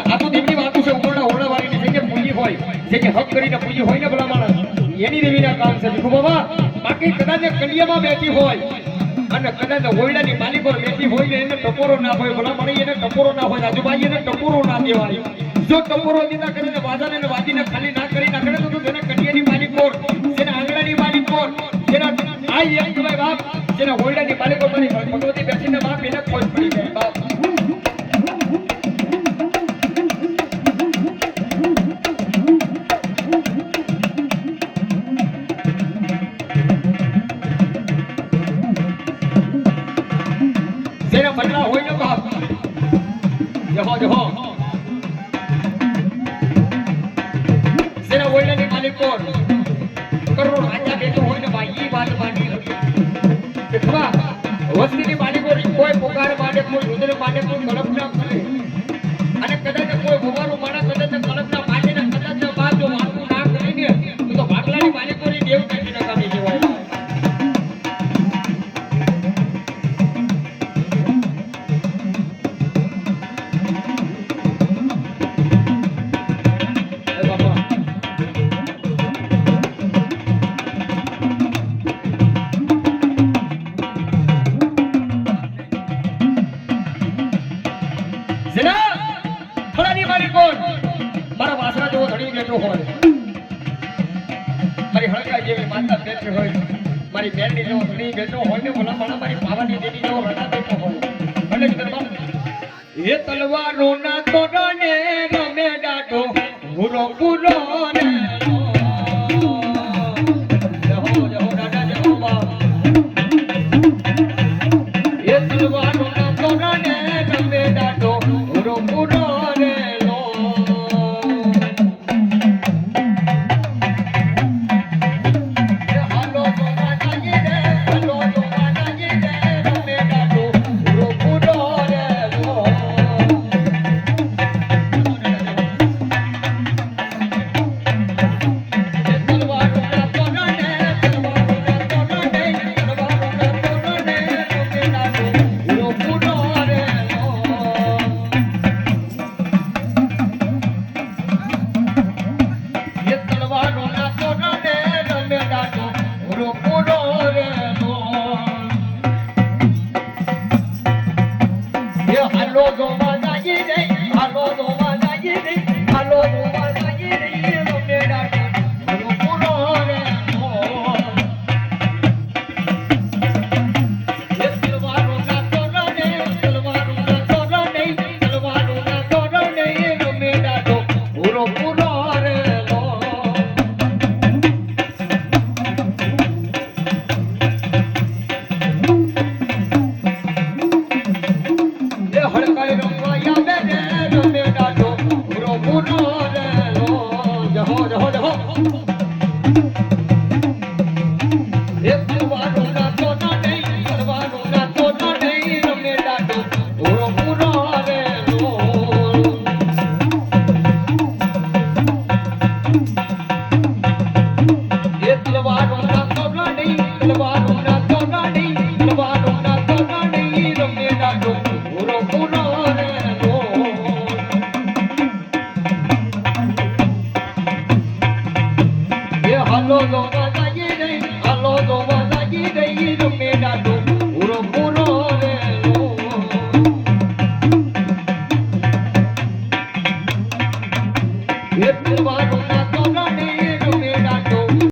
આ તો દેવની વાતો છે ઓરડા ઓરડા વાળીની જે પૂજી હોય જે હક કરીને પૂજી હોય ને ભલા માણસ એની દેવીના કામ છે ભીખુ બાબા બાકી કદાચ કલિયામાં બેઠી હોય અને કદાચ ઓરડાની માલિક પર બેઠી હોય ને એને ટપોરો ના હોય ભલા માણસ એને ટપોરો ના હોય આજુબાજુ એને ટપોરો ના દેવાય જો ટપોરો દીધા કરીને વાજાને ને વાજીને ખાલી ના કરી નાખે તો તેના કલિયાની માલિક પર તેના આંગણાની માલિક પર તેના આ એક ભાઈ બાપ તેના ઓરડાની માલિક પર ભગવતી બેસીને બાપ એને ખોજ પડી જાય બાપ તેના બદલા હોય ને બાપ જહો જહો તેના ઓરડાની માલિક પર કરોડો રાજા બેઠો હોય ને ભાઈ ઈ વાત માની અથવા વસ્તીની માલિકો કોઈ પોકાર માટે કોઈ રુદ્ર માટે કોઈ કલ્પના કરે અને કદાચ કોઈ ભગવાનનું માણસ કદાચ કલ્પના માટે ને કદાચ બાપ જો વાતું ના કરીને તો ભાગલાની માલિકોની દેવ કાઢી નકામી કહેવાય મારા વાસણા જેવો ધણી બેઠો હોય મારી હળકા જેવી માતા બેઠી હોય મારી બેનની જેવો ધણી બેઠો હોય ને ભલા મારા મારી પાવાની દેવી જેવો રડા બેઠો હોય એ તલવારો ના તોરણે રમે ડાઢો પૂરો પૂરો ને જહો જહો દાદા જહો બાપ એ તલવારો ના તોરણે રમે ડાઢો પૂરો પૂરો ને Hit the bottom.